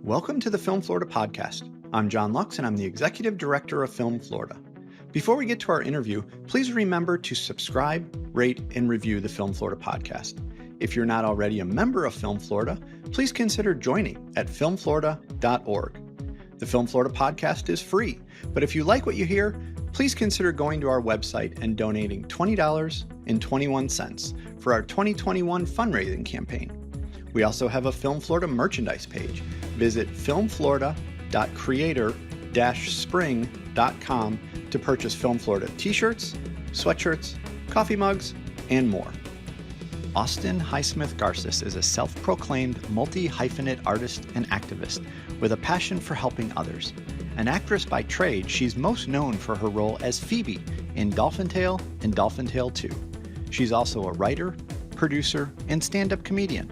Welcome to the Film Florida podcast. I'm John Lux, and I'm the Executive Director of Film Florida. Before we get to our interview, please remember to subscribe, rate, and review the Film Florida podcast. If you're not already a member of Film Florida, please consider joining at filmflorida.org. The Film Florida podcast is free, but if you like what you hear, please consider going to our website and donating $20.21 for our 2021 fundraising campaign. We also have a Film Florida merchandise page. Visit filmflorida.creator-spring.com to purchase Film Florida t-shirts, sweatshirts, coffee mugs, and more. Austin Highsmith Garces is a self-proclaimed multi-hyphenate artist and activist with a passion for helping others. An actress by trade, she's most known for her role as Phoebe in Dolphin Tale and Dolphin Tale 2. She's also a writer, producer, and stand-up comedian.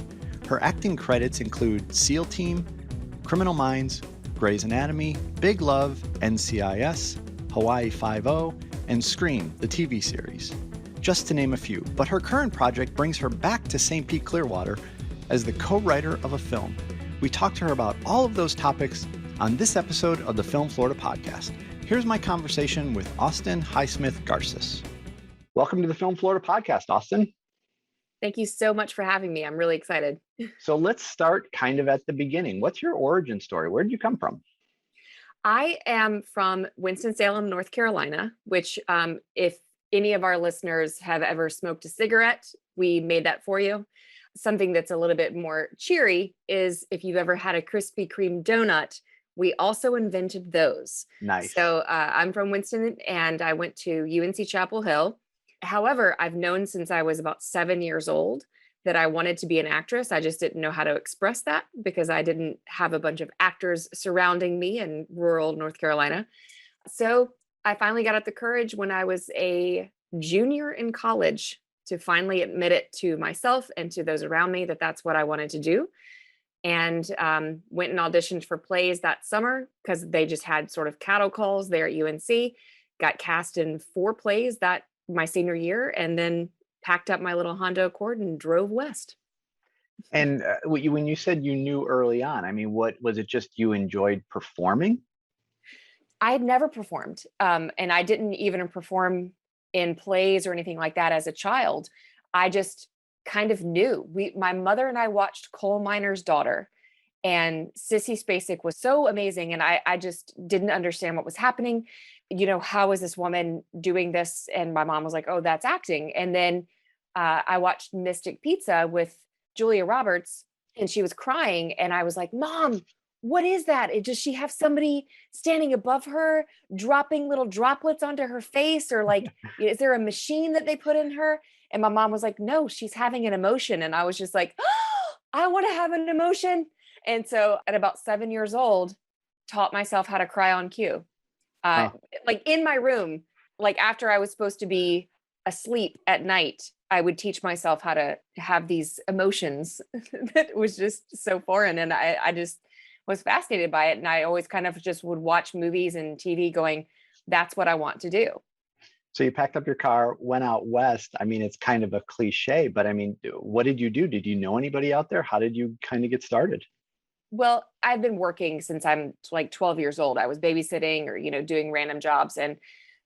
Her acting credits include SEAL Team, Criminal Minds, Grey's Anatomy, Big Love, NCIS, Hawaii Five-0, and Scream, the TV series, just to name a few. But her current project brings her back to St. Pete, Clearwater as the co-writer of a film. We talked to her about all of those topics on this episode of the Film Florida podcast. Here's my conversation with Austin Highsmith Garces. Welcome to the Film Florida podcast, Austin. Thank you so much for having me. I'm really excited. So let's start kind of at the beginning. What's your origin story? Where did you come from? I am from Winston-Salem, North Carolina, which if any of our listeners have ever smoked a cigarette, we made that for you. Something that's a little bit more cheery is if you've ever had a Krispy Kreme donut, we also invented those. Nice. So I'm from Winston and I went to UNC Chapel Hill. However, I've known since I was about 7 years old that I wanted to be an actress. I just didn't know how to express that because I didn't have a bunch of actors surrounding me in rural North Carolina. So I finally got up the courage when I was a junior in college to finally admit it to myself and to those around me that that's what I wanted to do. And went and auditioned for plays that summer because they just had sort of cattle calls there at UNC. Got cast in 4 plays that my senior year, and then packed up my little Honda Accord and drove west. And when you said you knew early on, I mean, what was it? Just you enjoyed performing? I had never performed, and I didn't even perform in plays or anything like that as a child. I just kind of knew. My mother and I watched Coal Miner's Daughter, and Sissy Spacek was so amazing, and I just didn't understand what was happening. You know, how is this woman doing this? And my mom was like, oh, that's acting. And then I watched Mystic Pizza with Julia Roberts and she was crying. And I was like, Mom, what is that? Does she have somebody standing above her, dropping little droplets onto her face? Or like, is there a machine that they put in her? And my mom was like, no, she's having an emotion. And I was just like, oh, I want to have an emotion. And so at about 7 years old, taught myself how to cry on cue. Like in my room, like after I was supposed to be asleep at night, I would teach myself how to have these emotions that was just so foreign. And I just was fascinated by it. And I always kind of just would watch movies and TV going, that's what I want to do. So you packed up your car, went out west. I mean, it's kind of a cliche, but I mean, what did you do? Did you know anybody out there? How did you kind of get started? Well, I've been working since I'm like 12 years old. I was babysitting or, doing random jobs. And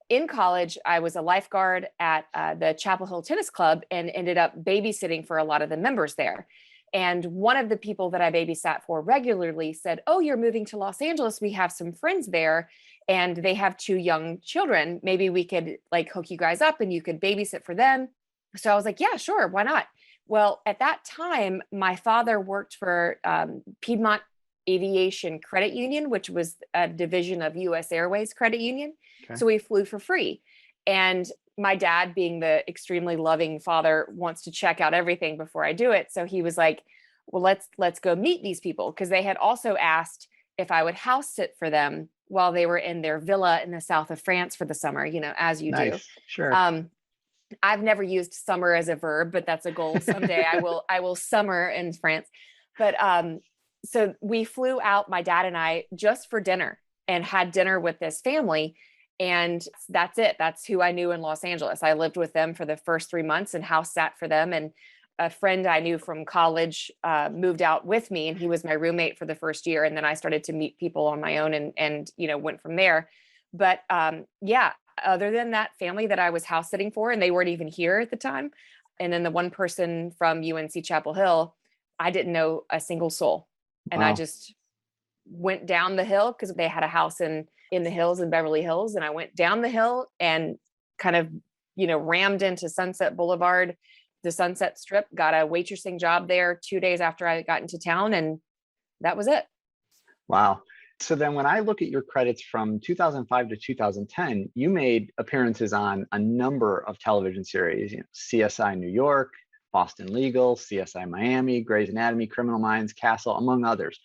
in college, I was a lifeguard at the Chapel Hill Tennis Club and ended up babysitting for a lot of the members there. And one of the people that I babysat for regularly said, oh, you're moving to Los Angeles. We have some friends there and they have 2 young children. Maybe we could like hook you guys up and you could babysit for them. So I was like, yeah, sure. Why not? Well, at that time, my father worked for Piedmont Aviation Credit Union, which was a division of U.S. Airways Credit Union. Okay. So we flew for free. And my dad, being the extremely loving father, wants to check out everything before I do it. So he was like, well, let's go meet these people. Because they had also asked if I would house sit for them while they were in their villa in the south of France for the summer, as you do. Sure. I've never used summer as a verb, but that's a goal. Someday I will summer in France. But so we flew out, my dad and I, just for dinner and had dinner with this family. And that's it. That's who I knew in Los Angeles. I lived with them for the first 3 months and house sat for them. And a friend I knew from college moved out with me, and he was my roommate for the first year. And then I started to meet people on my own and went from there. But yeah, other than that family that I was house sitting for, and they weren't even here at the time, and then the one person from UNC Chapel Hill, I didn't know a single soul. And I Wow. just went down the hill because they had a house in the hills in Beverly Hills. And I went down the hill and kind of, rammed into Sunset Boulevard, the Sunset Strip, got a waitressing job there 2 days after I got into town. And that was it. Wow. So then when I look at your credits from 2005 to 2010, you made appearances on a number of television series, CSI New York, Boston Legal, CSI Miami, Grey's Anatomy, Criminal Minds, Castle, among others.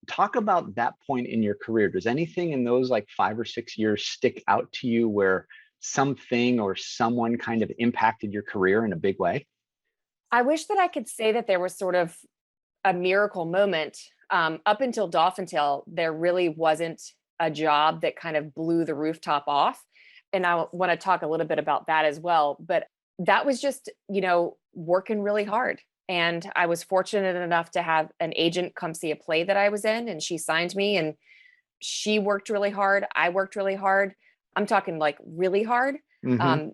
Talk about that point in your career. Does anything in those like 5 or 6 years stick out to you where something or someone kind of impacted your career in a big way? I wish that I could say that there was sort of a miracle moment. Up until Dolphin Tale, there really wasn't a job that kind of blew the rooftop off. And I want to talk a little bit about that as well. But that was just, working really hard. And I was fortunate enough to have an agent come see a play that I was in, and she signed me, and she worked really hard. I worked really hard. I'm talking like really hard. Hmm.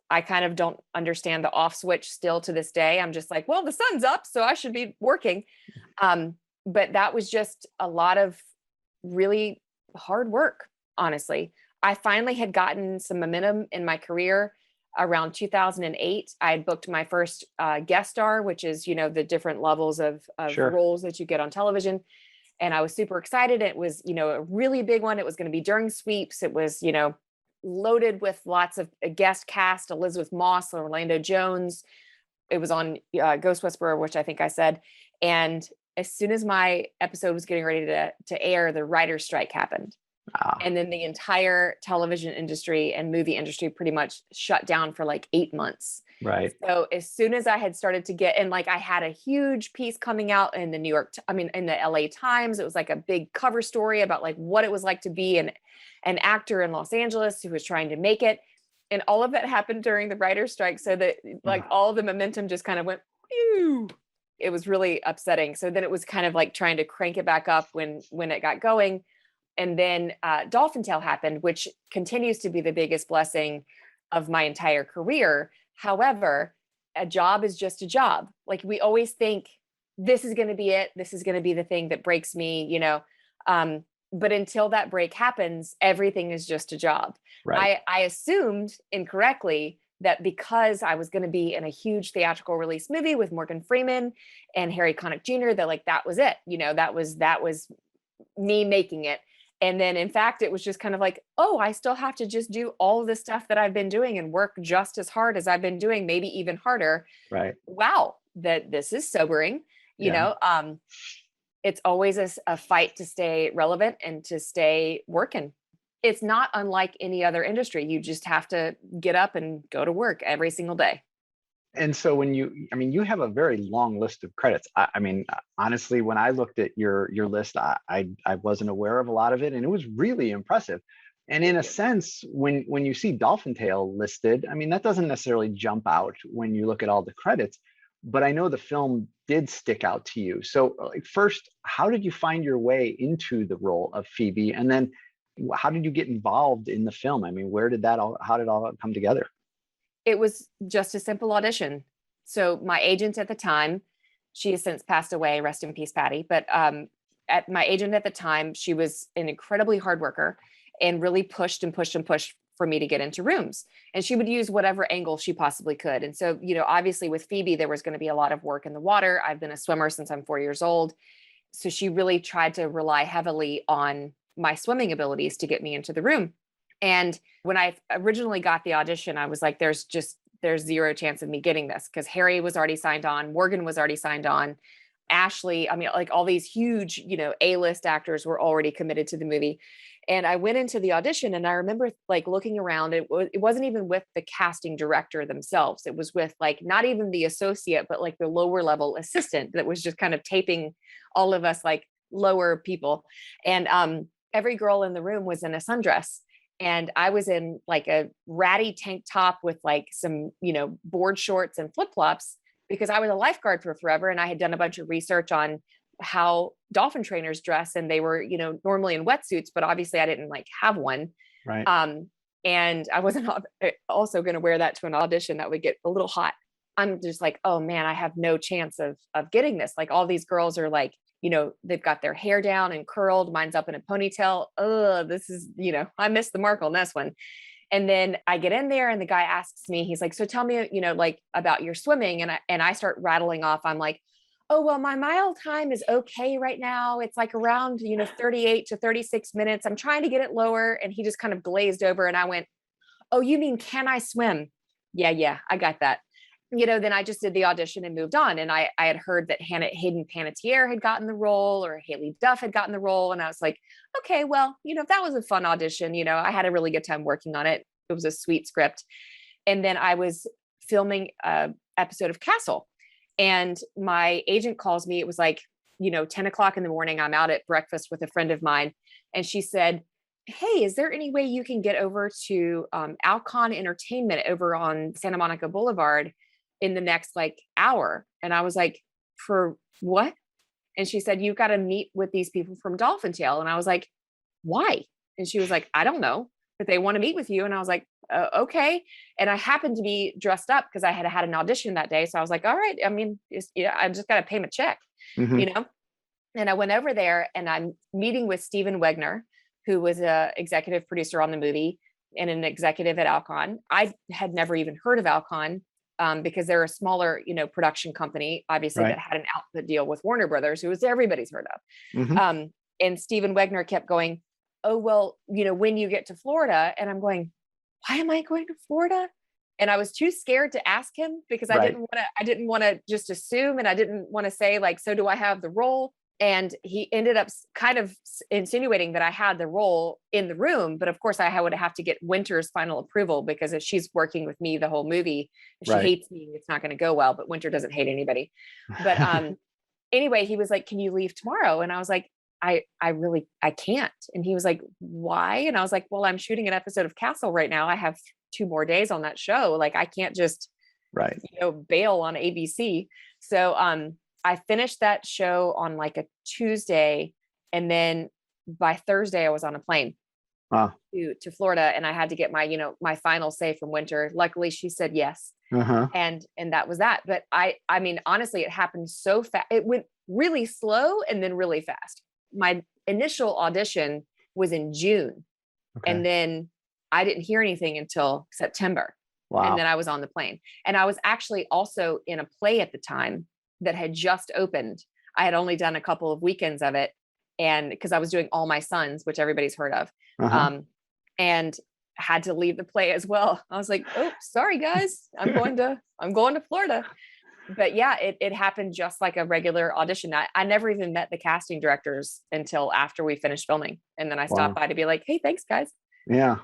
I kind of don't understand the off switch still to this day. I'm just like, well, the sun's up, so I should be working. But that was just a lot of really hard work, honestly. I finally had gotten some momentum in my career around 2008. I had booked my first guest star, which is, the different levels of Sure. roles that you get on television. And I was super excited. It was, a really big one. It was going to be during sweeps. It was, loaded with lots of guest cast, Elizabeth Moss, Orlando Jones. It was on Ghost Whisperer, which I think I said. And as soon as my episode was getting ready to air, the writer's strike happened. Ah, And then the entire television industry and movie industry pretty much shut down for like 8 months. right. So as soon as I had started to get, and like I had a huge piece coming out in the in the LA Times, it was like a big cover story about like what it was like to be an actor in Los Angeles who was trying to make it. And all of that happened during the writer's strike. So that like all the momentum just kind of went, pew. It was really upsetting. So then it was kind of like trying to crank it back up when it got going. And then Dolphin Tale happened, which continues to be the biggest blessing of my entire career. However, a job is just a job. Like we always think this is going to be it. This is going to be the thing that breaks me, but until that break happens, everything is just a job. Right. I assumed incorrectly that because I was going to be in a huge theatrical release movie with Morgan Freeman and Harry Connick Jr., that was it. That was me making it. And then in fact, it was just kind of like, oh, I still have to just do all of the stuff that I've been doing and work just as hard as I've been doing, maybe even harder. Right. Wow, that this is sobering. Yeah. It's always a fight to stay relevant and to stay working. It's not unlike any other industry. You just have to get up and go to work every single day. And so when you have a very long list of credits. Honestly, when I looked at your list, I wasn't aware of a lot of it, and it was really impressive. And in a sense, when you see Dolphin Tale listed, that doesn't necessarily jump out when you look at all the credits, but I know the film did stick out to you. So like, first, how did you find your way into the role of Phoebe? And then how did you get involved in the film? How did it all come together? It was just a simple audition. So my agent at the time, she has since passed away, rest in peace, Patty. But at my agent at the time, she was an incredibly hard worker and really pushed and pushed and pushed for me to get into rooms. And she would use whatever angle she possibly could. And so, obviously with Phoebe, there was going to be a lot of work in the water. I've been a swimmer since I'm 4 years old. So she really tried to rely heavily on my swimming abilities to get me into the room. And when I originally got the audition, I was like, there's zero chance of me getting this, because Harry was already signed on. Morgan was already signed on. Ashley, like all these huge, A-list actors were already committed to the movie. And I went into the audition, and I remember like looking around. It wasn't even with the casting director themselves. It was with like not even the associate, but like the lower level assistant that was just kind of taping all of us like lower people. And every girl in the room was in a sundress. And I was in like a ratty tank top with like some, board shorts and flip-flops. because I was a lifeguard for forever and I had done a bunch of research on how dolphin trainers dress, and they were, normally in wetsuits, but obviously I didn't like have one. Right. And I wasn't also going to wear that to an audition. That would get a little hot. I'm just like, oh man, I have no chance of getting this. Like all these girls are like, they've got their hair down and curled. Mine's up in a ponytail. Oh, this is, I missed the mark on this one. And then I get in there and the guy asks me, he's like, so tell me, like about your swimming. And I start rattling off. I'm like, oh, well, my mile time is okay right now. It's like around, 38 to 36 minutes. I'm trying to get it lower. And he just kind of glazed over and I went, oh, you mean, can I swim? Yeah, I got that. Then I just did the audition and moved on. And I had heard that Hayden Panettiere had gotten the role, or Haley Duff had gotten the role. And I was like, okay, well, that was a fun audition. I had a really good time working on it. It was a sweet script. And then I was filming a episode of Castle, and my agent calls me. It was like, 10 o'clock in the morning. I'm out at breakfast with a friend of mine. And she said, hey, is there any way you can get over to Alcon Entertainment over on Santa Monica Boulevard in the next hour? And I was like, for what? And she said, you've got to meet with these people from Dolphin Tale. And I was like, why? And she was like, I don't know, but they want to meet with you. And I was like, okay. And I happened to be dressed up because I had an audition that day. So I was like, all right, I mean, I just got to pay him a check, And I went over there and I'm meeting with Steven Wegner, who was a executive producer on the movie and an executive at Alcon. I had never even heard of Alcon because they're a smaller, production company, obviously, Right. that had an output deal with Warner Brothers, who was everybody's heard of. Mm-hmm. And Steven Wegner kept going, oh, well, when you get to Florida. And I'm going, why am I going to Florida? And I was too scared to ask him because I didn't want to just assume. And I didn't want to say so do I have the role? And he ended up kind of insinuating that I had the role in the room. But of course I would have to get Winter's final approval, because if she's working with me the whole movie, if she hates me, it's not going to go well. But Winter doesn't hate anybody. But anyway, he was like, can you leave tomorrow? And I was like, I can't. And he was like, why? And I was like, well, I'm shooting an episode of Castle right now. I have 2 more days on that show. I can't just, bail on ABC. So, I finished that show on a Tuesday. And then by Thursday I was on a plane to Florida, and I had to get my, my final say from Winter. Luckily she said yes. And that was that. But I mean, honestly, it happened so fast. It went really slow and then really fast. My initial audition was in June. And then I didn't hear anything until September. Wow. And then I was on the plane. And I was actually also in a play at the time that had just opened. I had only done a couple of weekends of it. And because I was doing All My Sons, which everybody's heard of, and had to leave the play as well. I was like, oh, sorry guys, I'm going to Florida. But yeah, it happened just like a regular audition. I never even met the casting directors until after we finished filming. And then I stopped by to be like, hey, thanks guys. Yeah.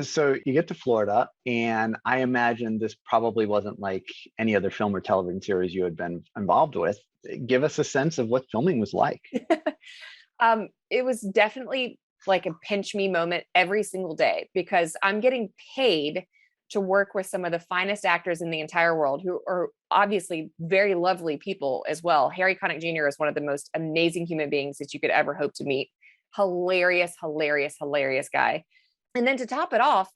So you get to Florida, and I imagine this probably wasn't like any other film or television series you had been involved with. Give us a sense of what filming was like. It was definitely like a pinch me moment every single day, because I'm getting paid to work with some of the finest actors in the entire world, who are obviously very lovely people as well. Harry Connick Jr. is one of the most amazing human beings that you could ever hope to meet. Hilarious guy. And then to top it off,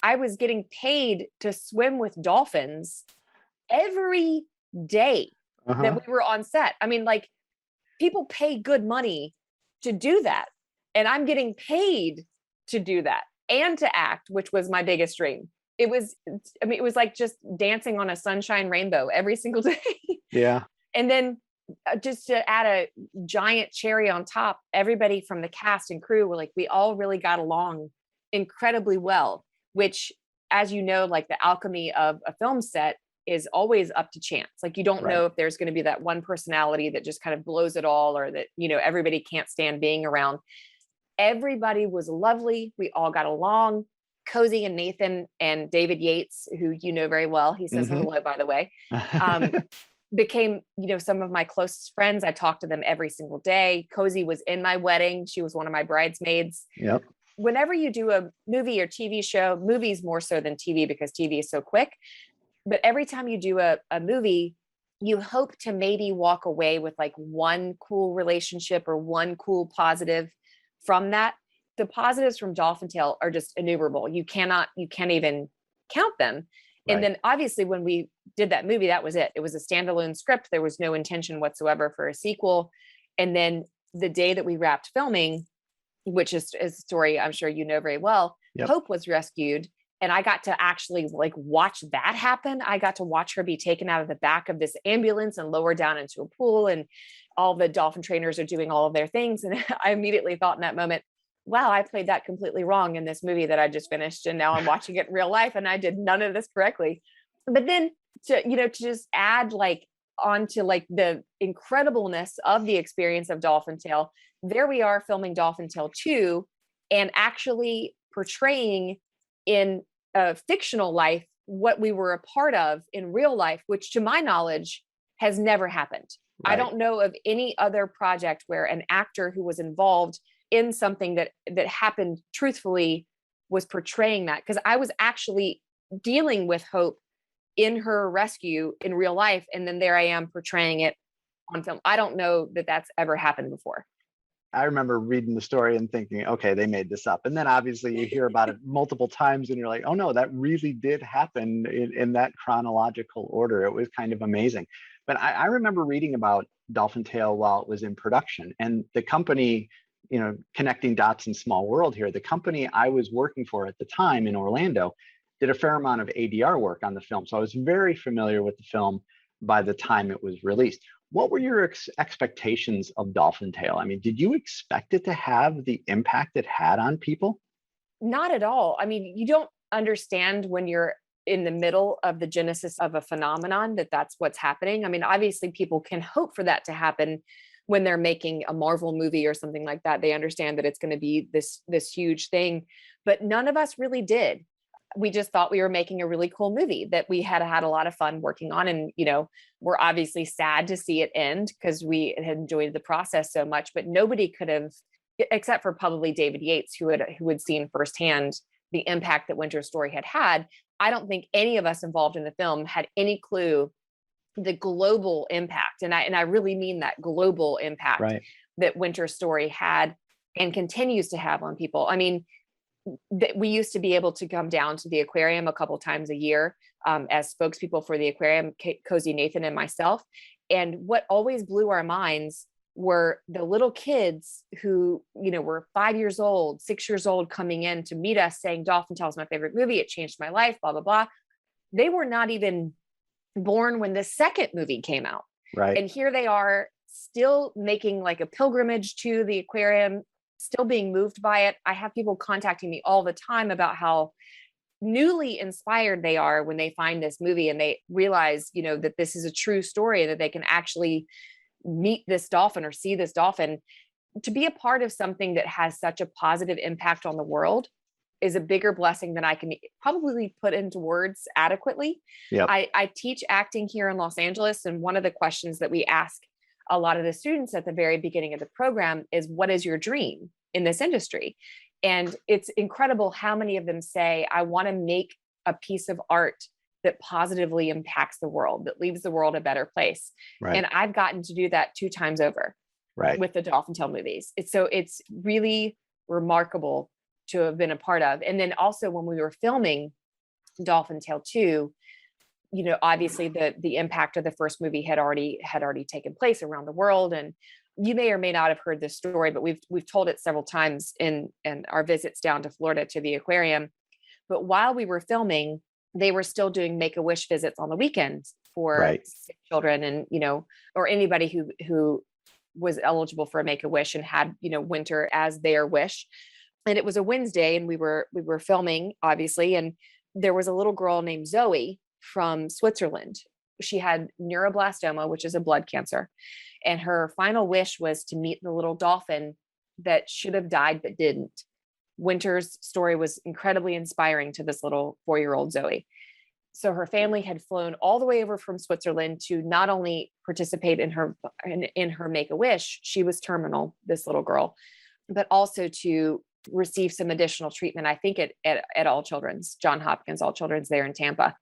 I was getting paid to swim with dolphins every day that we were on set. I mean, people pay good money to do that. And I'm getting paid to do that and to act, which was my biggest dream. It was like just dancing on a sunshine rainbow every single day. Yeah. And then just to add a giant cherry on top, everybody from the cast and crew were we all really got along incredibly well, which, as you know, the alchemy of a film set is always up to chance. You don't know if there's going to be that one personality that just kind of blows it all, or that, everybody can't stand being around. Everybody was lovely. We all got along. Cozy and Nathan and David Yates, who you know very well, he says hello, by the way, became, some of my closest friends. I talked to them every single day. Cozy was in my wedding. She was one of my bridesmaids. Yep. Whenever you do a movie or TV show, movies more so than TV, because TV is so quick. But every time you do a movie, you hope to maybe walk away with like one cool relationship or one cool positive from that. The positives from Dolphin Tale are just innumerable. You can't even count them. And Right. then obviously when we did that movie, that was it. It was a standalone script. There was no intention whatsoever for a sequel. And then the day that we wrapped filming, which is a story I'm sure you know very well, Yep. Hope was rescued. And I got to actually like watch that happen. I got to watch her be taken out of the back of this ambulance and lowered down into a pool. And all the dolphin trainers are doing all of their things. And I immediately thought in that moment, wow, I played that completely wrong in this movie that I just finished. And now I'm watching it in real life and I did none of this correctly. But then to just add like onto like the incredibleness of the experience of Dolphin Tale, there we are filming Dolphin Tale 2 and actually portraying in a fictional life what we were a part of in real life, which to my knowledge has never happened. Right. I don't know of any other project where an actor who was involved in something that happened truthfully was portraying that, because I was actually dealing with Hope in her rescue in real life, and then there I am portraying it on film. I don't know that that's ever happened before. I remember reading the story and thinking, okay, they made this up. And then obviously you hear about it multiple times and you're like, oh no, that really did happen in that chronological order. It was kind of amazing. But I remember reading about Dolphin Tale while it was in production, and the company, connecting dots in small world here, the company I was working for at the time in Orlando did a fair amount of ADR work on the film. So I was very familiar with the film by the time it was released. What were your expectations of Dolphin Tale? I mean, did you expect it to have the impact it had on people? Not at all. I mean, you don't understand when you're in the middle of the genesis of a phenomenon that that's what's happening. I mean, obviously people can hope for that to happen when they're making a Marvel movie or something like that. They understand that it's going to be this huge thing, but none of us really did. We just thought we were making a really cool movie that we had had a lot of fun working on. And, we're obviously sad to see it end because we had enjoyed the process so much, but nobody could have, except for probably David Yates, who had seen firsthand the impact that Winter's Story had had. I don't think any of us involved in the film had any clue the global impact. And I really mean that global impact Right. that Winter's Story had and continues to have on people. I mean, we used to be able to come down to the aquarium a couple times a year as spokespeople for the aquarium, Cozy Nathan and myself. And what always blew our minds were the little kids who, were 5 years old, 6 years old, coming in to meet us saying, Dolphin Tale is my favorite movie. It changed my life, blah, blah, blah. They were not even born when the second movie came out. Right. And here they are still making like a pilgrimage to the aquarium, still being moved by it. I have people contacting me all the time about how newly inspired they are when they find this movie and they realize, that this is a true story and that they can actually meet this dolphin or see this dolphin. To be a part of something that has such a positive impact on the world is a bigger blessing than I can probably put into words adequately. Yep. I teach acting here in Los Angeles, and one of the questions that we ask a lot of the students at the very beginning of the program is, what is your dream in this industry? And it's incredible how many of them say, I want to make a piece of art that positively impacts the world, that leaves the world a better place. Right. And I've gotten to do that 2 times over with the Dolphin Tale movies. It's really remarkable to have been a part of. And then also when we were filming Dolphin Tale 2, obviously the impact of the first movie had already taken place around the world. And you may or may not have heard this story, but we've told it several times in our visits down to Florida to the aquarium. But while we were filming, they were still doing Make-A-Wish visits on the weekends for sick children and, or anybody who was eligible for a Make-A-Wish and had, Winter as their wish. And it was a Wednesday and we were filming, obviously. And there was a little girl named Zoe from Switzerland. She had neuroblastoma, which is a blood cancer. And her final wish was to meet the little dolphin that should have died, but didn't. Winter's story was incredibly inspiring to this little 4-year-old Zoe. So her family had flown all the way over from Switzerland to not only participate in her Make-A-Wish, she was terminal, this little girl, but also to receive some additional treatment, I think at All Children's, John Hopkins All Children's there in Tampa.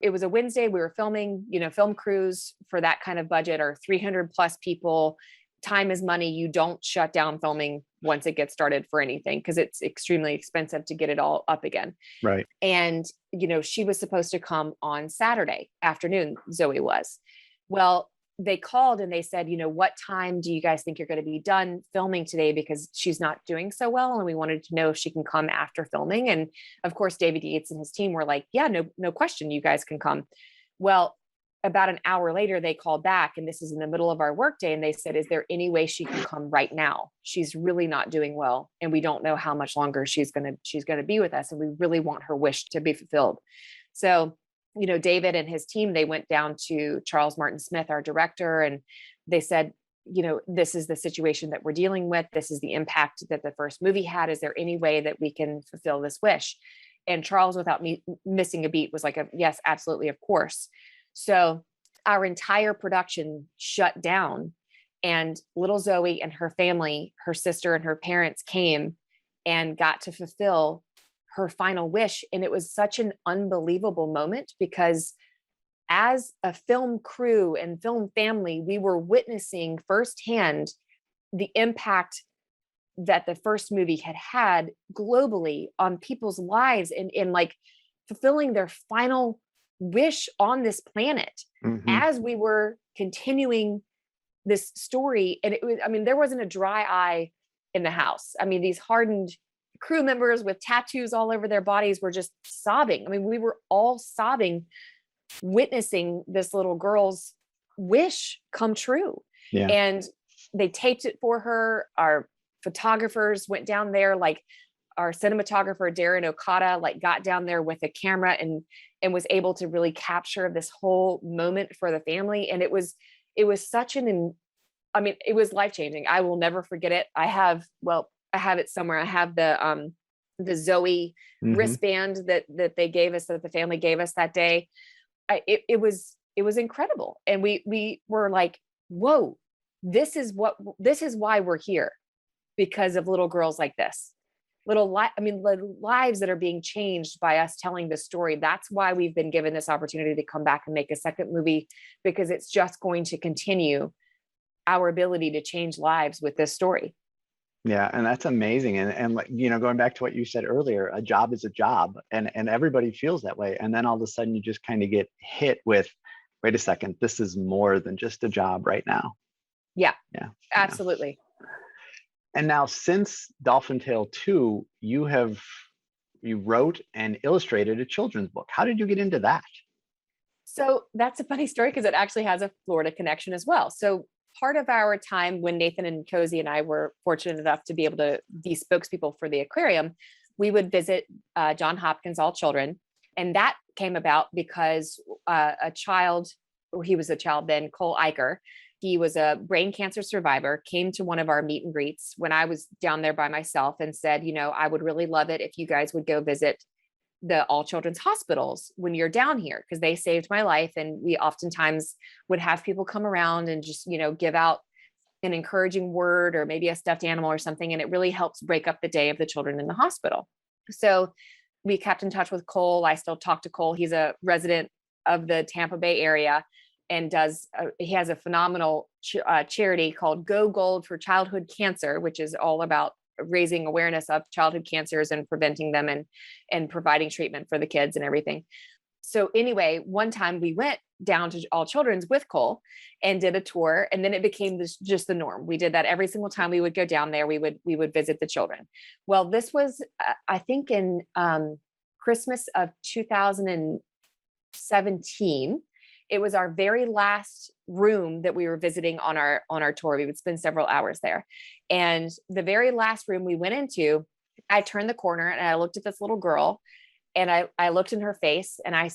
it was a Wednesday. We were filming, film crews for that kind of budget are 300 plus people. Time is money. You don't shut down filming once it gets started for anything, because it's extremely expensive to get it all up again. Right. And, she was supposed to come on Saturday afternoon. Zoe was. Well, they called and they said, what time do you guys think you're going to be done filming today? Because she's not doing so well. And we wanted to know if she can come after filming. And of course, David Yates and his team were like, yeah, no question. You guys can come. Well, about an hour later, they called back, and this is in the middle of our workday. And they said, is there any way she can come right now? She's really not doing well. And we don't know how much longer she's going to be with us. And we really want her wish to be fulfilled. So, David and his team, they went down to Charles Martin Smith, our director, and they said, this is the situation that we're dealing with. This is the impact that the first movie had. Is there any way that we can fulfill this wish? And Charles, without me missing a beat, was like, yes, absolutely. Of course. So our entire production shut down, and little Zoe and her family, her sister and her parents came and got to fulfill her final wish. And it was such an unbelievable moment, because as a film crew and film family, we were witnessing firsthand the impact that the first movie had globally on people's lives, and like fulfilling their final wish on this planet. Mm-hmm. As we were continuing this story. And it was, there wasn't a dry eye in the house. These hardened crew members with tattoos all over their bodies were just sobbing. We were all sobbing, witnessing this little girl's wish come true. Yeah. And they taped it for her. Our photographers went down there, like our cinematographer, Darren Okada, got down there with a camera and was able to really capture this whole moment for the family. And it was such it was life-changing. I will never forget it. I have it somewhere. I have the Zoe mm-hmm. wristband that they gave us, that the family gave us that day. It was incredible. And we were like, whoa, this is why we're here, because of little girls like this. Lives that are being changed by us telling this story. That's why we've been given this opportunity to come back and make a second movie, because it's just going to continue our ability to change lives with this story. Yeah. And that's amazing. And going back to what you said earlier, a job is a job, and everybody feels that way. And then all of a sudden you just kind of get hit with, wait a second, this is more than just a job right now. Yeah. Yeah. Absolutely. Yeah. And now, since Dolphin Tale 2, you wrote and illustrated a children's book. How did you get into that? So that's a funny story, because it actually has a Florida connection as well. So part of our time when Nathan and Cozy and I were fortunate enough to be able to be spokespeople for the aquarium, we would visit John Hopkins All Children. And that came about because he was a child then, Cole Eicher. He was a brain cancer survivor, came to one of our meet and greets when I was down there by myself and said, I would really love it if you guys would go visit the all children's hospitals when you're down here, because they saved my life. And we oftentimes would have people come around and just, give out an encouraging word or maybe a stuffed animal or something. And it really helps break up the day of the children in the hospital. So we kept in touch with Cole. I still talk to Cole. He's a resident of the Tampa Bay area, and he has a phenomenal charity called Go Gold for Childhood Cancer, which is all about raising awareness of childhood cancers and preventing them and providing treatment for the kids and everything. So anyway, one time we went down to All Children's with Cole and did a tour, and then it became just the norm. We did that every single time we would go down there. We would visit the children. Well, this was I think in Christmas of 2017. It was our very last room that we were visiting on our tour. We would spend several hours there. And the very last room we went into, I turned the corner and I looked at this little girl, and I looked in her face, and I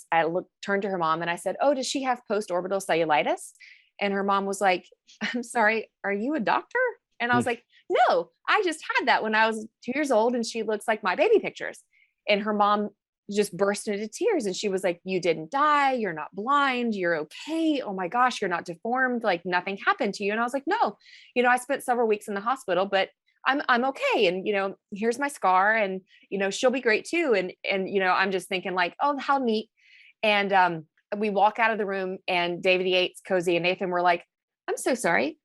turned to her mom and I said, "Oh, does she have post-orbital cellulitis?" And her mom was like, "I'm sorry, are you a doctor?" And I was like, "No, I just had that when I was 2 years old, and she looks like my baby pictures." And her mom just burst into tears, and she was like, "You didn't die. You're not blind. You're okay. Oh my gosh, you're not deformed. Like nothing happened to you." And I was like, "No, I spent several weeks in the hospital, but I'm okay. And, here's my scar, and, she'll be great too." And, I'm just thinking like, oh, how neat. And, we walk out of the room and David Yates, Cozy, and Nathan were like, I'm so sorry.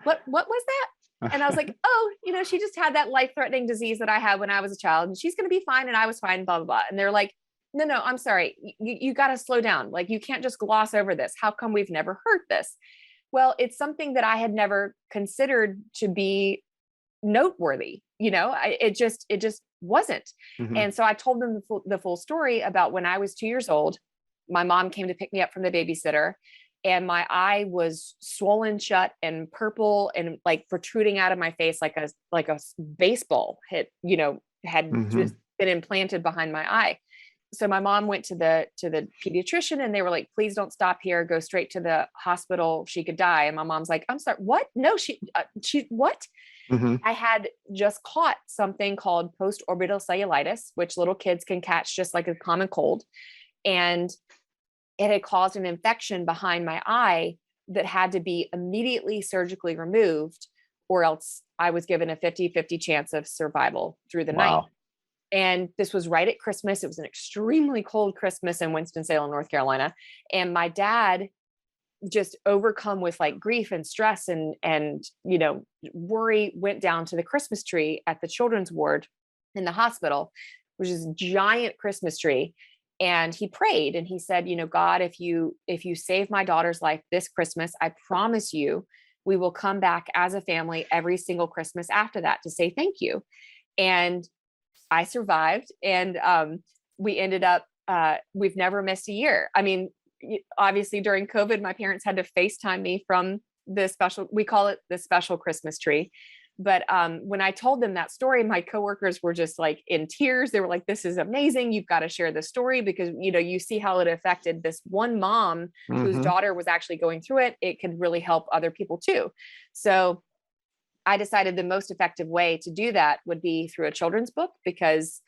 What was that? And I was like, oh, she just had that life-threatening disease that I had when I was a child, and she's going to be fine. And I was fine, blah, blah, blah. And they're like, no, I'm sorry. You got to slow down. Like, you can't just gloss over this. How come we've never heard this? Well, it's something that I had never considered to be noteworthy. It just wasn't. Mhm. And so I told them the full story about when I was 2 years old. My mom came to pick me up from the babysitter, and my eye was swollen shut and purple and like protruding out of my face like a baseball hit, had just been implanted behind my eye. So my mom went to the pediatrician, and they were like, please don't stop here. Go straight to the hospital. She could die. And my mom's like, I'm sorry, what? No, she what? I had just caught something called post-orbital cellulitis, which little kids can catch just like a common cold. And it had caused an infection behind my eye that had to be immediately surgically removed, or else I was given a 50-50 chance of survival through the night. And this was right at Christmas. It was an extremely cold Christmas in Winston-Salem, North Carolina. And my dad, just overcome with like grief and stress and worry, went down to the Christmas tree at the children's ward in the hospital, which is a giant Christmas tree. And he prayed and he said, God, if you save my daughter's life this Christmas, I promise you, we will come back as a family every single Christmas after that to say thank you. And I survived. And we ended up, we've never missed a year. I mean, obviously during COVID, my parents had to FaceTime me from we call it the special Christmas tree. But when I told them that story, my coworkers were just like in tears. They were like, this is amazing. You've got to share this story because, you see how it affected this one mom whose daughter was actually going through it. It could really help other people too. So I decided the most effective way to do that would be through a children's book because,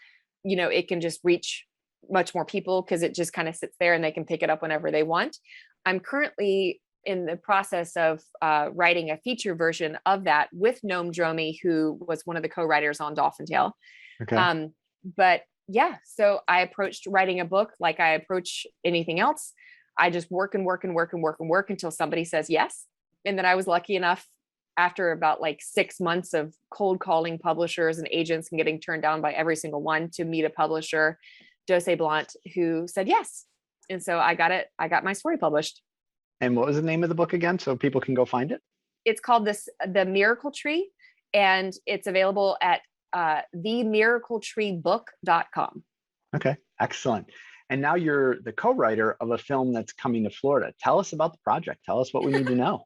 it can just reach much more people because it just kind of sits there and they can pick it up whenever they want. I'm currently in the process of writing a feature version of that with Noam Dromi, who was one of the co-writers on Dolphin Tale. Okay. But yeah, so I approached writing a book like I approach anything else. I just work until somebody says yes. And then I was lucky enough after about like 6 months of cold calling publishers and agents and getting turned down by every single one to meet a publisher, Dose Blanc, who said yes. And so I got my story published. And what was the name of the book again, so people can go find it? It's called The Miracle Tree, and it's available at themiracletreebook.com. Okay, excellent. And now you're the co-writer of a film that's coming to Florida. Tell us about the project. Tell us what we need to know.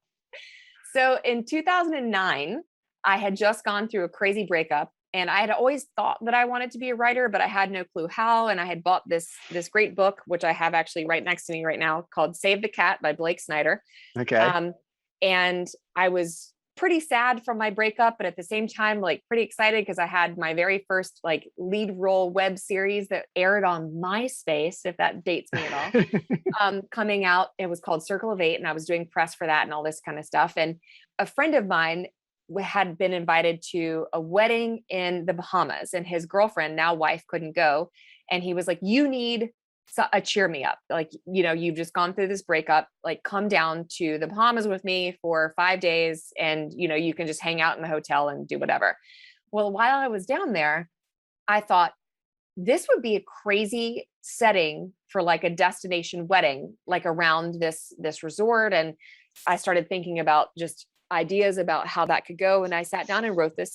So in 2009, I had just gone through a crazy breakup. And I had always thought that I wanted to be a writer, but I had no clue how. And I had bought this great book, which I have actually right next to me right now, called Save the Cat by Blake Snyder. Okay. And I was pretty sad from my breakup, but at the same time, like pretty excited because I had my very first like lead role web series that aired on MySpace, if that dates me at all, coming out. It was called Circle of Eight, and I was doing press for that and all this kind of stuff. And a friend of mine had been invited to a wedding in the Bahamas, and his girlfriend, now wife, couldn't go. And he was like, you need a cheer me up. Like, you've just gone through this breakup, like come down to the Bahamas with me for 5 days. And, you can just hang out in the hotel and do whatever. Well, while I was down there, I thought this would be a crazy setting for like a destination wedding, like around this resort. And I started thinking about just ideas about how that could go. And I sat down and wrote the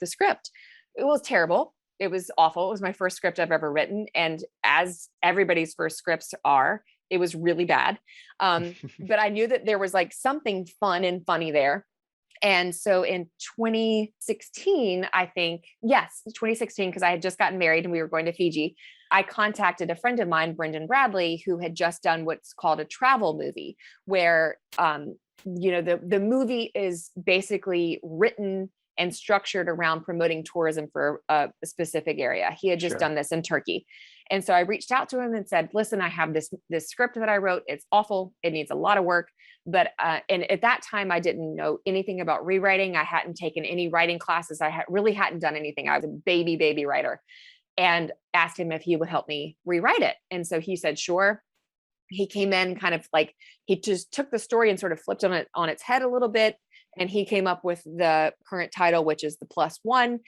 script. It was terrible. It was awful. It was my first script I've ever written. And as everybody's first scripts are, it was really bad. But I knew that there was like something fun and funny there. And so in 2016, I think, yes, 2016, because I had just gotten married and we were going to Fiji, I contacted a friend of mine, Brendan Bradley, who had just done what's called a travel movie, where the movie is basically written and structured around promoting tourism for a specific area. He had just done this in Turkey. And so I reached out to him and said, listen, I have this script that I wrote. It's awful. It needs a lot of work. But, and at that time, I didn't know anything about rewriting. I hadn't taken any writing classes. I really hadn't done anything. I was a baby writer, and asked him if he would help me rewrite it. And so he said, sure. he came in kind of like, he just took the story and sort of flipped on its head a little bit. And he came up with the current title, which is The Plus One.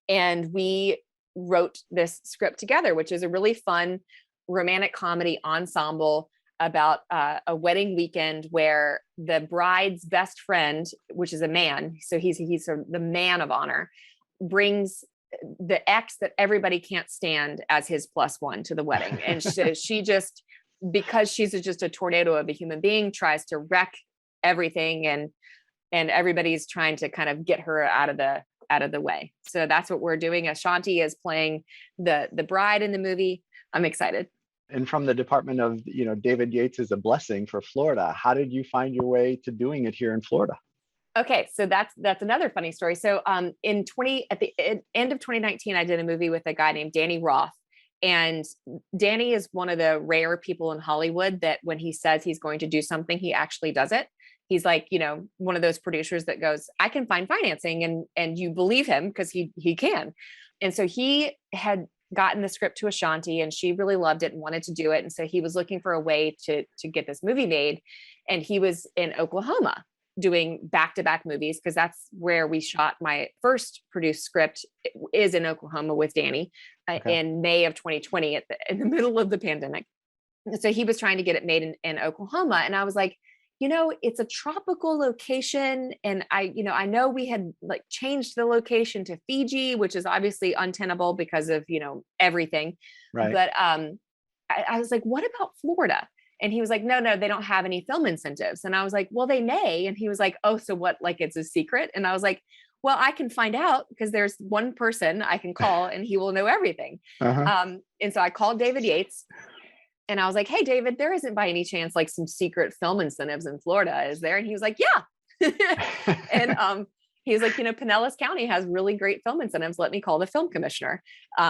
And we wrote this script together, which is a really fun romantic comedy ensemble about a wedding weekend where the bride's best friend, which is a man, so he's the man of honor, brings the ex that everybody can't stand as his plus one to the wedding. And she just, because she's just a tornado of a human being, tries to wreck everything, and everybody's trying to kind of get her out of the way. So that's what we're doing. Ashanti is playing the bride in the movie. I'm excited. And from the department of, David Yates is a blessing for Florida. How did you find your way to doing it here in Florida? Okay, so that's another funny story. So at the end of 2019, I did a movie with a guy named Danny Roth. And Danny is one of the rare people in Hollywood that when he says he's going to do something, he actually does it. He's like, one of those producers that goes, I can find financing, and you believe him because he can. And so he had gotten the script to Ashanti, and she really loved it and wanted to do it. And so he was looking for a way to get this movie made. And he was in Oklahoma doing back-to-back movies, because that's where we shot my first produced script, is in Oklahoma with Danny in May of 2020 in the middle of the pandemic. So he was trying to get it made in Oklahoma. And I was like, it's a tropical location. And I know we had like changed the location to Fiji, which is obviously untenable because of, everything. Right. But I was like, what about Florida? And he was like, no, they don't have any film incentives. And I was like, well, they may. And he was like, oh, so what? Like, it's a secret? And I was like, well, I can find out, because there's one person I can call and he will know everything. And so I called David Yates. And I was like, hey, David, there isn't by any chance like some secret film incentives in Florida, is there? And he was like, yeah. And he was like, Pinellas County has really great film incentives. Let me call the film commissioner,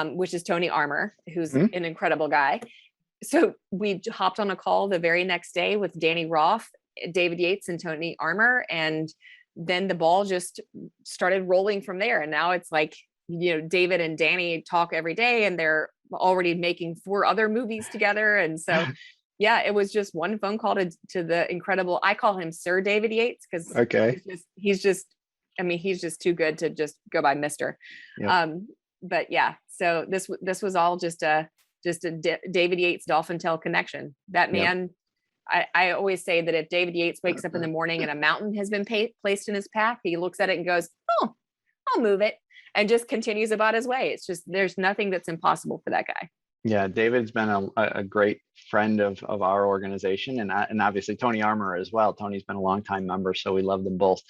which is Tony Armour, who's an incredible guy. So we hopped on a call the very next day with Danny Roth, David Yates, and Tony Armour. And then the ball just started rolling from there. And now it's like, David and Danny talk every day, and they're already making 4 other movies together. And so, yeah, it was just one phone call to the incredible, I call him Sir David Yates, because he's just too good to just go by Mr. Yep. But yeah, so this was all just a David Yates Dolphin Tale connection. That man, yep. I always say that if David Yates wakes up in the morning and a mountain has been placed in his path, he looks at it and goes, oh, I'll move it, and just continues about his way. It's just, there's nothing that's impossible for that guy. Yeah, David's been a great friend of our organization, and obviously Tony Armour as well. Tony's been a longtime member, so we love them both.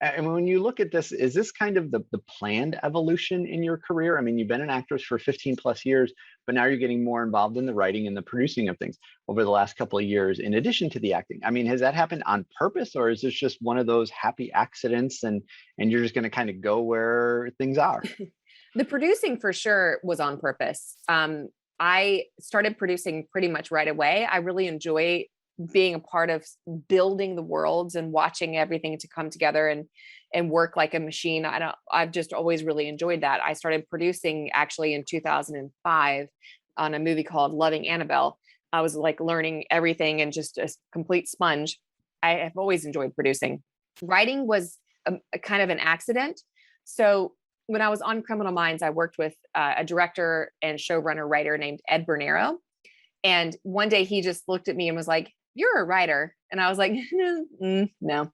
And when you look at this, is this kind of the planned evolution in your career? I mean, you've been an actress for 15 plus years, but now you're getting more involved in the writing and the producing of things over the last couple of years, in addition to the acting. I mean, has that happened on purpose, or is this just one of those happy accidents and you're just going to kind of go where things are? The producing for sure was on purpose. I started producing pretty much right away. I really enjoy being a part of building the worlds and watching everything to come together and work like a machine. I've just always really enjoyed that. I started producing actually in 2005 on a movie called Loving Annabelle. I was like learning everything and just a complete sponge. I have always enjoyed producing. Writing was a kind of an accident. So when I was on Criminal Minds, I worked with a director and showrunner writer named Ed Bernero. And one day he just looked at me and was like, you're a writer. And I was like, no.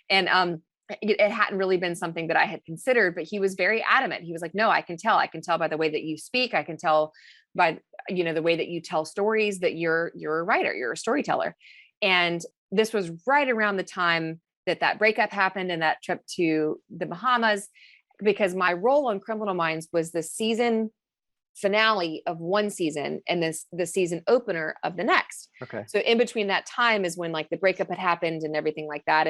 And it hadn't really been something that I had considered, but he was very adamant. He was like, no, I can tell by the way that you speak. I can tell by, the way that you tell stories that you're a writer, you're a storyteller. And this was right around the time that breakup happened and that trip to the Bahamas, because my role on Criminal Minds was the season finale of one season and the season opener of the next. Okay. So in between that time is when like the breakup had happened and everything like that.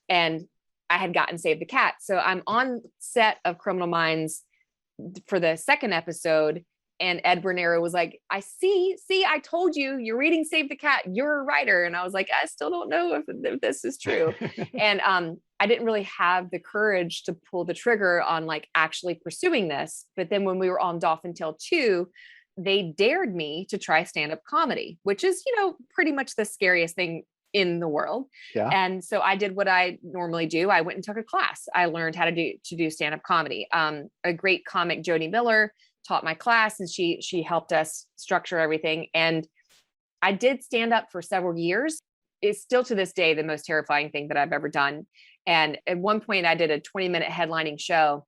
And I had gotten Save the Cat. So I'm on set of Criminal Minds for the second episode. And Ed Bernero was like, I see, I told you, you're reading Save the Cat. You're a writer. And I was like, I still don't know if this is true. And I didn't really have the courage to pull the trigger on like actually pursuing this. But then when we were on Dolphin Tale 2, they dared me to try stand-up comedy, which is, pretty much the scariest thing in the world. Yeah. And so I did what I normally do. I went and took a class. I learned how to do stand-up comedy. A great comic, Jody Miller, taught my class, and she helped us structure everything. And I did stand up for several years. It's still to this day the most terrifying thing that I've ever done. And at one point I did a 20-minute headlining show,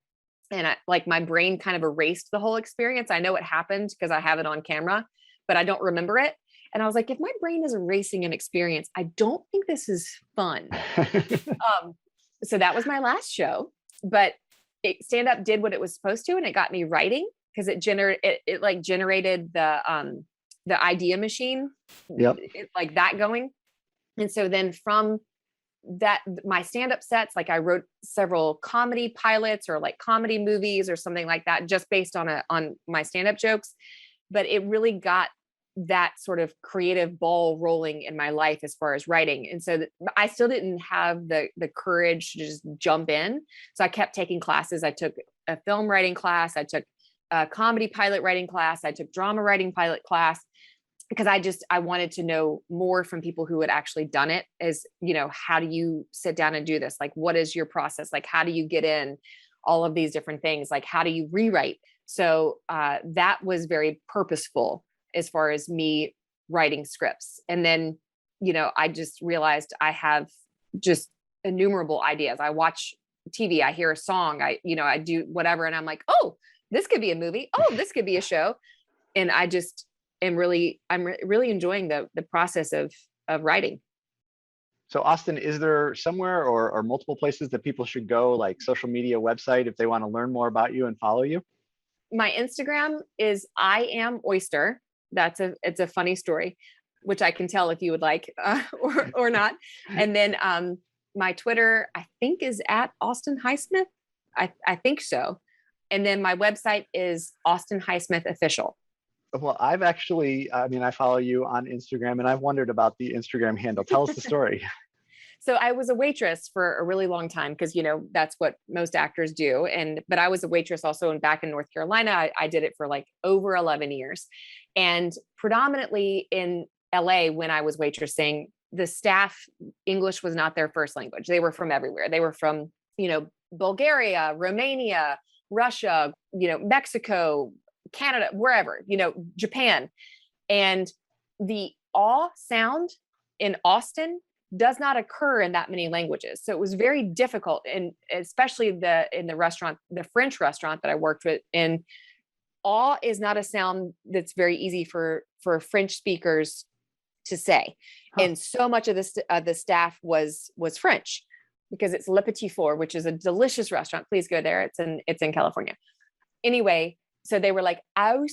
and my brain kind of erased the whole experience. I know it happened because I have it on camera, but I don't remember it. And I was like, if my brain is erasing an experience, I don't think this is fun. So that was my last show, but stand up did what it was supposed to. And it got me writing, because it generated the idea machine, like that going. And so then from that, my stand-up sets, I wrote several comedy pilots or comedy movies or something like that, just based on my stand-up jokes. But it really got that sort of creative ball rolling in my life as far as writing. And so I still didn't have the courage to just jump in. So I kept taking classes. I took a film writing class. I took a comedy pilot writing class. I took drama writing pilot class, because I wanted to know more from people who had actually done it. As how do you sit down and do this? What is your process? How do you get in all of these different things? How do you rewrite? So that was very purposeful as far as me writing scripts. And then, I just realized I have just innumerable ideas. I watch TV, I hear a song, I do whatever. And I'm like, oh, this could be a movie. Oh, this could be a show. And I'm really enjoying the process of writing. So Austin, is there somewhere or multiple places that people should go, like social media, website, if they want to learn more about you and follow you? My Instagram is I am Oyster. It's a funny story, which I can tell if you would like, or not. And then my Twitter, I think, is at Austin Highsmith. I think so. And then my website is Austin Highsmith Official. Well, I've actually, I follow you on Instagram, and I've wondered about the Instagram handle. Tell us the story. So I was a waitress for a really long time, because, that's what most actors do. But I was a waitress also back in North Carolina. I did it for over 11 years. And predominantly in LA, when I was waitressing, the staff, English was not their first language. They were from everywhere. They were from, Bulgaria, Romania, Russia, Mexico, Canada, wherever, Japan. And the aw sound in Austin does not occur in that many languages. So it was very difficult. And especially in the restaurant, the French restaurant that I worked with, and aw is not a sound that's very easy for French speakers to say. Huh. And so much of the staff was French, because it's Le Petit Four, which is a delicious restaurant. Please go there. It's in California. Anyway, so they were like, and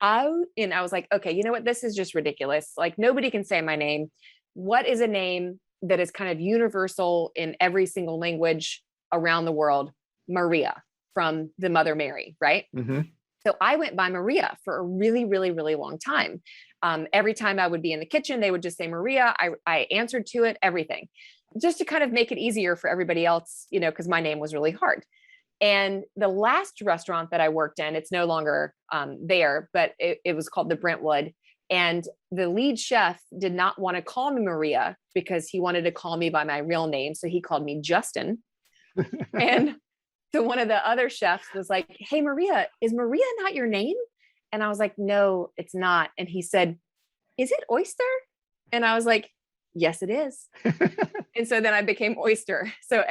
I was like, okay, you know what? This is just ridiculous. Nobody can say my name. What is a name that is kind of universal in every single language around the world? Maria, from the Mother Mary, right? Mm-hmm. So I went by Maria for a really, really, really long time. Every time I would be in the kitchen, they would just say Maria. I answered to it, everything, just to kind of make it easier for everybody else, because my name was really hard. And the last restaurant that I worked in, it's no longer there, but it was called the Brentwood. And the lead chef did not want to call me Maria, because he wanted to call me by my real name. So he called me Justin. And so one of the other chefs was like, hey, Maria, is Maria not your name? And I was like, no, it's not. And he said, is it Oyster? And I was like, yes, it is. And so then I became Oyster. So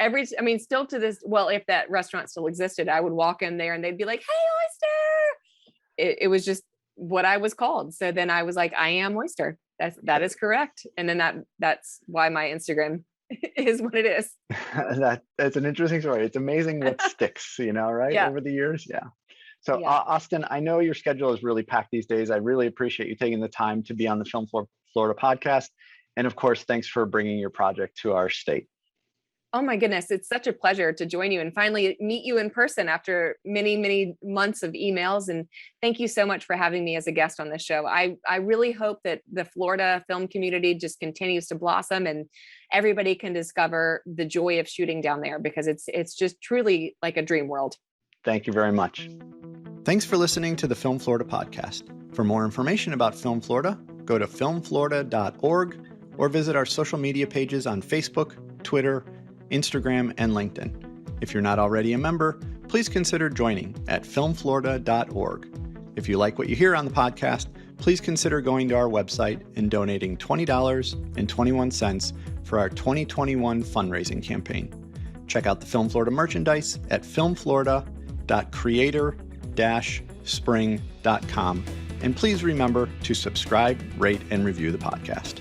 still to this, well, if that restaurant still existed, I would walk in there and they'd be like, hey, Oyster. It was just what I was called. So then I was like, I am Oyster. That is correct. And then that's why my Instagram is what it is. That's an interesting story. It's amazing what sticks, right? Yeah. Over the years. Yeah. So yeah. Austin, I know your schedule is really packed these days. I really appreciate you taking the time to be on the Film Florida podcast. And of course, thanks for bringing your project to our state. Oh my goodness. It's such a pleasure to join you and finally meet you in person after many, many months of emails. And thank you so much for having me as a guest on this show. I really hope that the Florida film community just continues to blossom and everybody can discover the joy of shooting down there, because it's just truly like a dream world. Thank you very much. Thanks for listening to the Film Florida podcast. For more information about Film Florida, go to filmflorida.org or visit our social media pages on Facebook, Twitter, Instagram, and LinkedIn. If you're not already a member, please consider joining at filmflorida.org. If you like what you hear on the podcast, please consider going to our website and donating $20.21 for our 2021 fundraising campaign. Check out the Film Florida merchandise at filmflorida.creator-spring.com. And please remember to subscribe, rate, and review the podcast.